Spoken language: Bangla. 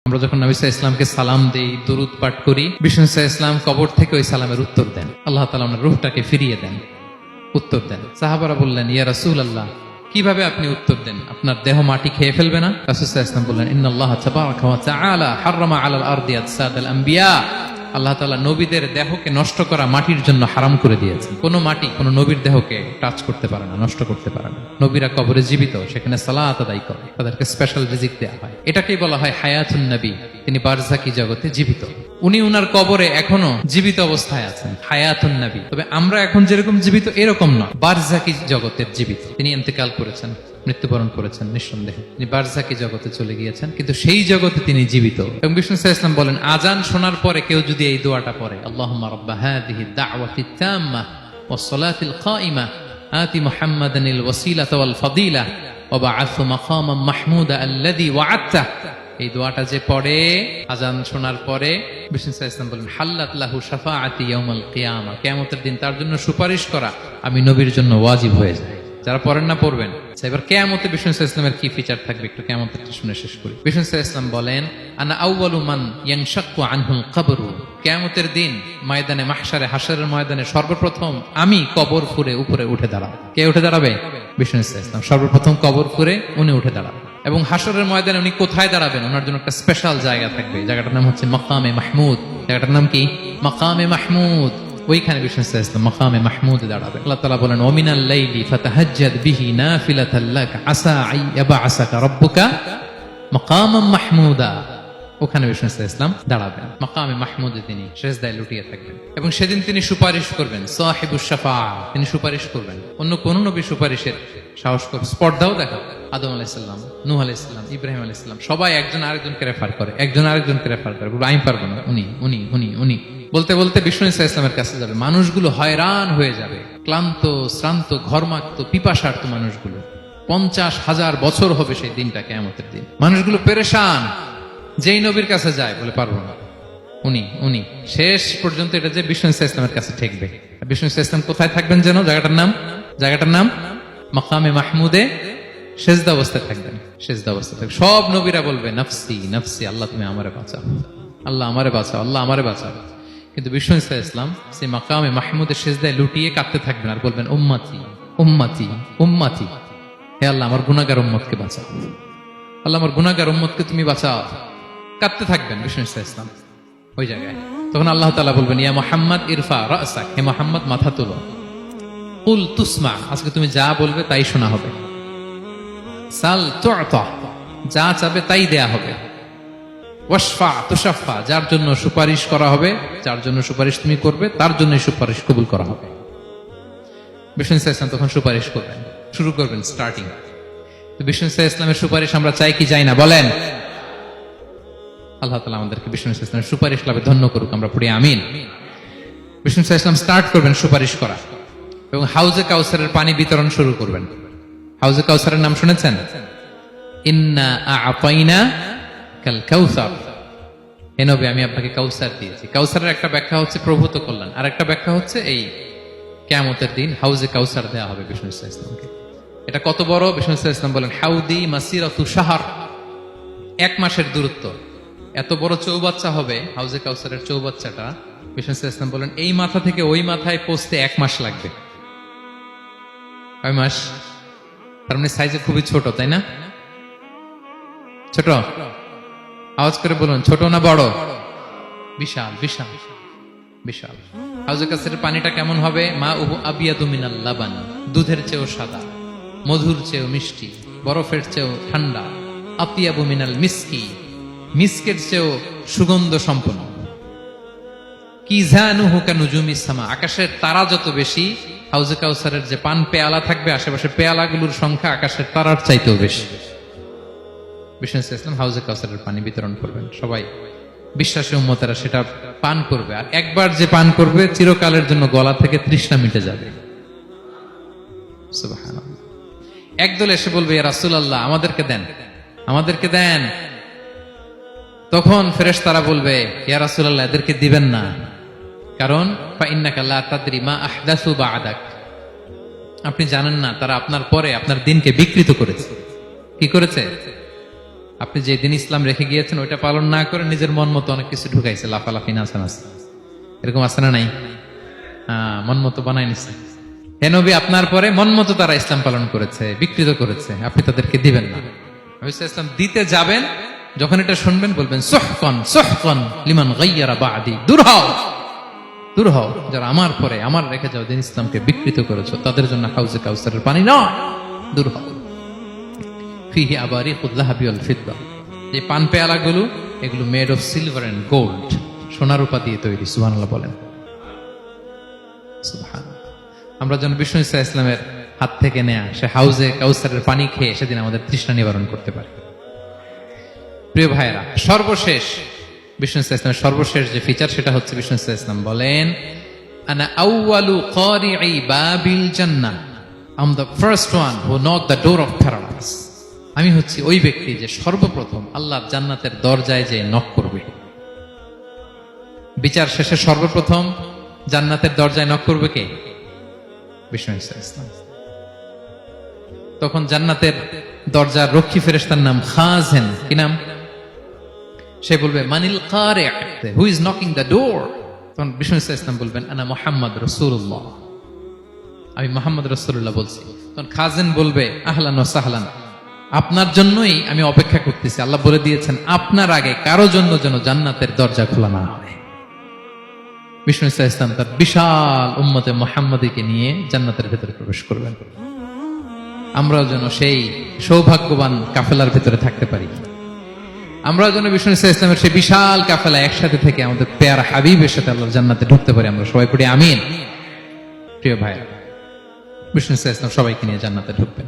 আমরা যখন নবী সাল্লাল্লাহু আলাইহি ওয়াসাল্লামকে সালাম দেই, দুরূদ পাঠ করি, বিষ্ণু সাল্লাল্লাহু আলাইহি ওয়াসাল্লাম কবর থেকে ওই সালামের উত্তর দেন। আল্লাহ তাআলা ওনার রূহটাকে ফিরিয়ে দেন, উত্তর দেন। সাহাবারা বললেন, ইয়া রাসূলুল্লাহ, কিভাবে আপনি উত্তর দেন? আপনার দেহ মাটি খেয়ে ফেলবে না? রাসূল সাল্লাল্লাহু আলাইহি ওয়াসাল্লাম বললেন, ইন্নাল্লাহা তাবারাকা ওয়া তাআলা হাররামা আলাল আরদি আজসাদাল আম্বিয়া। আল্লাহ তাআলা নবীদের দেহকে নষ্ট করা মাটির জন্য হারাম করে দিয়েছেন। কোন মাটি কোন নবীর দেহকে টাচ করতে পারে না, নষ্ট করতে পারে না। নবীরা কবরে জীবিত, সেখানে সালাত আদায় করে, তাদেরকে স্পেশাল রিজিক দেওয়া হয়। এটাকেই বলা হয় হায়াতুন নবী। তিনি বারজাকি জগতে জীবিত, উনি উনার কবরে এখনো জীবিত অবস্থায় আছেন, হায়াতুন নবী। তবে আমরা এখন যেরকম জীবিত এরকম নয়, বারজাকি জগতের জীবিত। তিনি ইন্তেকাল করেছেন, মৃত্যুবরণ করেছেন, নিঃসন্দেহে তিনি বারজাকি জগতে চলে গিয়েছেন, কিন্তু সেই জগতে তিনি জীবিত। এবং বিষ্ণু সাল্লাল্লাহু আলাইহি ওয়াসাল্লাম বলেন, আজান শোনার পরে কেউ যদি এই দোয়াটা পড়ে, আল্লাহুম্মা রাব্বা হাযিহি দাওয়াতিত তাম্মা ওয়াস সালাতিল কাইমা আতি মুহাম্মাদানিল ওয়াসিলাতা ওয়াল ফাদিলা ওয়া বা'আথহু মাকামান মাহমুদা আল্লাযী ওয়া'আদতা, এই দোয়াটা যে পড়ে আজান শোনার পরে, বিষ্ণু সাল্লাল্লাহু আলাইহি ওয়াসাল্লাম বলেন, হাল্লাত লাহু শাফাআতি ইয়াউমাল কিয়ামা, কিয়ামতের দিন তার জন্য সুপারিশ করা আমি নবীর জন্য ওয়াজিব হয়ে যায়। যারা পড়েন না পড়বেন। এবার কিয়ামতে বিষ্ণু সাল্লাল্লাহু আলাইহি ওয়াসাল্লামের কি ফিচার থাকবে একটু কিয়ামতেরটা শুনে শেষ করি। বিষ্ণু সাল্লাল্লাহু আলাইহি ওয়াসাল্লাম বলেন, আনা আউয়ালু মান ইয়ানশাক্কু আনহুল কবরু, কিয়ামতের দিন ময়দানে মাহশারে, হাশরের ময়দানে সর্বপ্রথম আমি কবর ফুঁড়ে উপরে উঠে দাঁড়াবো। কে উঠে দাঁড়াবে? বিষ্ণু সাল্লাল্লাহু আলাইহি ওয়াসাল্লাম সর্বপ্রথম কবর ফুঁড়ে উনি উঠে দাঁড়াবেন। এবং হাশরের ময়দানে উনি কোথায় দাঁড়াবেন? ওনার জন্য একটা স্পেশাল জায়গা থাকবে, জায়গাটার নাম হচ্ছে মাকামে মাহমুদ। জায়গাটার নাম কি? মাকামে মাহমুদ। ওইখানে বিষ্ণু সাল্লাল্লাহু আলাইহি ওয়াসাল্লাম মাকামে মাহমুদে দাঁড়াবে। আল্লাহ তাআলা বলেন, ওয়া মিনাল লাইলি ফাতাহাজ্জাদ বিহি নাফিলাতাল লাক আসা আইয়াবআসাকা রাব্বুকা মাকামান মাহমুদা। ওখানে বিষ্ণু সাল্লাল্লাহু আলাইহি ওয়াসাল্লাম দাঁড়াবেন, মাকামে মাহমুদে তিনি সিজদায় লুটিয়ে থাকবেন। এবং সেদিন তিনি সুপারিশ করবেন, সাহিবুশ শাফাআ, তিনি সুপারিশ করবেন। অন্য কোন নবী সুপারিশের সাহস করবে, স্পর্ধাও দেখাও। আদম আলাইহিস সালাম, নূহ আলাইহিস সালাম, ইব্রাহিম আলাইহিস সালাম, সবাই একজন আরেকজনকে রেফার করে, একজন আরেকজনকে রেফার করে, বলে আমি পারবো না, উনি উনি উনি উনি বলতে বলতে বিষ্ণু সাল্লাল্লাহু আলাইহি ওয়াসাল্লামের কাছে যাবে। মানুষগুলো হয়রান হয়ে যাবে, ক্লান্ত, শ্রান্ত, ঘর্মাক্ত, পিপাসার্ত মানুষগুলো। 50,000 বছর হবে সেই দিনটা, কিয়ামতের দিন। মানুষগুলো পেরেশান, যেই নবীর কাছে যায় বলে পারবো না, উনি উনি। শেষ পর্যন্ত এটা যে বিষ্ণু সাল্লাল্লাহু আলাইহি ওয়াসাল্লামের কাছে ঠেকবে। বিষ্ণু সাল্লাল্লাহু আলাইহি ওয়াসাল্লাম কোথায় থাকবেন যেন? জায়গাটার নাম মাকামে মাহমুদে সেজদা অবস্থায় থাকবেন, সেজদা অবস্থায় থাকবেন। সব নবীরা বলবে, নাফসি নাফসি, আল্লাহ তুমি আমারে বাঁচাও, আল্লাহ আমারে বাঁচাও, আল্লাহ আমারে বাঁচাও। কিন্তু বিষ্ণু সাল্লাল্লাহু আলাইহি ওয়াসাল্লাম সেই মাকামে মাহমুদের সেজদায় লুটিয়ে কাঁদতে থাকবেন আর বলবেন, উম্মতি উম্মতি উম্মতি, হে আল্লাহ আমার গুনাহগার উম্মতকে বাঁচাও, আল্লাহ আমার গুনাহগার উম্মতকে তুমি বাঁচাও। কাঁদতে থাকবেন বিষ্ণু সাল্লাল্লাহু আলাইহি ওয়াসাল্লাম ওই জায়গায়। তখন আল্লাহ তাআলা বলবেন, ইয়া মুহাম্মদ ইরফা রাসাক, হে মুহাম্মদ মাথা তোলো। কুল তুসমা, আজকে তুমি যা বলবে তাই শোনা হবে। সাল তু'তা, যা চাবে তাই দেয়া হবে। ওয়াশফা তুশাফা, যার জন্য সুপারিশ করা হবে, যার জন্য সুপারিশ তুমি করবে তার জন্য সুপারিশ কবুল করা হবে। বিষ্ণু সাল্লাল্লাহু আলাইহি ওয়াসাল্লাম তখন সুপারিশ করবেন, শুরু করবেন, স্টার্টিং। তো বিষ্ণু সাল্লাল্লাহু আলাইহি ওয়াসাল্লামের সুপারিশ আমরা চাই কি চাই না বলেন? আল্লাহ তাআলা আমাদেরকে বিষ্ণু সাল্লাল্লাহু আলাইহি ওয়াসাল্লামের সুপারিশ লাভে ধন্য করুক, আমরা পড়ি আমিন। বিষ্ণু সাল্লাল্লাহু আলাইহি ওয়াসাল্লাম স্টার্ট করবেন সুপারিশ করা এবং হাউজে কাউসারের পানি বিতরণ শুরু করবেন। হাউজে কাউসারের নাম শুনেছেন? ইন্না আ'তাইনা কাল কাউসার, হে নবী আমি আপনাকে কাউসার দিয়েছি। কাউসারের একটা ব্যাখ্যা হচ্ছে প্রভূত কল্যাণ, আর একটা ব্যাখ্যা হচ্ছে এই কিয়ামতের দিন হাউজে কাউসার দেয়া হবে বিষ্ণু সাল্লাল্লাহু আলাইহি ওয়াসাল্লামকে। এটা কত বড়? বিষ্ণু সাল্লাল্লাহু আলাইহি ওয়াসাল্লাম বলেন, হাউদি মাসিরাতু শাহর, 1 মাসের দূরত্ব। এত বড় চৌবাচ্চা হবে হাউজে কাউসারের চৌবাচ্চাটা। বিষ্ণু সাল্লাল্লাহু আলাইহি ওয়াসাল্লাম বলেন, এই মাথা থেকে ওই মাথায় পৌঁছতে 1 মাস লাগবে। 1 মাস? তার মানে সাইজে খুবই ছোট, তাই না? ছোট? আওয়াজ করে বলুন, ছোট না বড়? বিশাল বিশাল বিশাল। হাউজে কাউসারের পানিটা কেমন হবে? মা উহু আবিয়াদু মিনাল লাবান, দুধের চেয়েও সাদা, মধুর চেয়েও মিষ্টি, বরফের চেয়েও ঠান্ডা। আতিয়াবু মিনাল মিসকি, মিসকের চেয়েও সুগন্ধ সম্পন্ন। কিজানুহু কানুজুমিস সামা, আকাশের তারা যত বেশি, হাউজে কাউসারের যে পান পেয়ালা থাকবে আশেপাশে পেয়ালাগুলোর সংখ্যা আকাশের তারার চাইতেও বেশি। বিষ্ণু সাল্লাল্লাহু আলাইহি ওয়াসাল্লাম হাউজে কাউসারের পানি বিতরণ করবেন, সবাই বিশ্বাসী উম্মতেরা সেটা পান করবে। আর একবার যে পান করবে চিরকালের জন্য গলা থেকে তৃষ্ণা মিটে যাবে। সুবহানাল্লাহ। একদল এসে বলবে, ইয়া রাসূলুল্লাহ আমাদেরকে দেন, আমাদেরকে দেন। তখন ফেরেশতারা বলবে, ইয়া রাসূলুল্লাহ এদেরকে দিবেন না, কারণ ফা ইন্নাকা লা তাদরি মা আহদাসু বা'দাক, আপনি জানেন না তারা আপনার পরে আপনার দিনকে বিকৃত করেছে। কি করেছে? আপনি যে দিন ইসলাম রেখে গিয়েছেন ওইটা পালন না করে নিজের মন মতো অনেক কিছু ঢুকাইছে, লাফালাফি নাচানাচি, এরকম আছে না নাই? মন মতো বানাই নিছে। হে নবী, আপনার পরে মন মতো তারা ইসলাম পালন করেছে, বিকৃত করেছে, আপনি তাদেরকে দিবেন না। ইসলাম দিতে যাবেন, যখন এটা শুনবেন বলবেন সুহকান সুহকান লিমান গায়্যারা বাদি, দূর হও, দূর হও, যারা আমার পরে আমার রেখে যাও দিন ইসলামকে বিকৃত করেছো, তাদের জন্য হাউজে কাউসারের পানি নয়, দূর হও। ফিহি আবারিকুল যাহাবি ওয়াল ফিদ্দা, যে পান পেয়ালাগুলো এগুলো made of silver and gold, সোনা রূপা দিয়ে তৈরি। সুবহানাল্লাহ বলেন। সুবহানাল্লাহ। আমরা যেন বিষ্ণু ঈসা ইসলামের হাত থেকে নেয়া সে হাউজে কাউসারের পানি খেয়ে সেদিন আমাদের তৃষ্ণা নিবারণ করতে পারি। প্রিয় ভাইয়েরা, সর্বশেষ বিষ্ণু ঈসা ইসলামের সর্বশেষ যে ফিচার সেটা হচ্ছে বিষ্ণু ঈসা ইসলাম বলেন আনা আউয়ালু কারিই বাবিল জান্নাহ, I am the first one who knock the door of paradise. আমি হচ্ছি ওই ব্যক্তি যে সর্বপ্রথম আল্লাহর জান্নাতের দরজায় যে নক করবে। বিচার শেষে সর্বপ্রথম জান্নাতের দরজায় নক করবে কে? বিষ্ণু ঈসা ইসলাম। তখন জান্নাতের দরজার রক্ষী ফেরেশতার নাম খাজেন। কি নাম? সে বলবে মানিল কারি, who is knocking the door? তখন বিষ্ণু ঈসা ইসলাম বলবেন আনা মুহাম্মদ রাসূলুল্লাহ, আমি মুহাম্মদ রাসূলুল্লাহ বলছি। তখন খাজেন বলবে আহলান ওয়া সাহলান, আপনার জন্যই আমি অপেক্ষা করতেছি। আল্লাহ বলে দিয়েছেন আপনার আগে কারো জন্য যেন জান্নাতের দরজা খোলা না হয়। বিষ্ণু ঈসা ইসলাম তার বিশাল উম্মতে মুহাম্মাদীকে নিয়ে জান্নাতের ভেতরে প্রবেশ করবেন। আমরাও যেন সেই সৌভাগ্যবান কাফেলার ভেতরে থাকতে পারি। আমরাও যেন বিষ্ণু ঈসা ইসলামের সেই বিশাল কাফেলা একসাথে থেকে আমাদের পেয়ারা হাবিবের সাথে আল্লাহর জান্নাতে ঢুকতে পারি। আমরা সবাই পড়ি আমিন। প্রিয় ভাই, বিষ্ণু ঈসা ইসলাম সবাইকে নিয়ে জান্নাতে ঢুকবেন।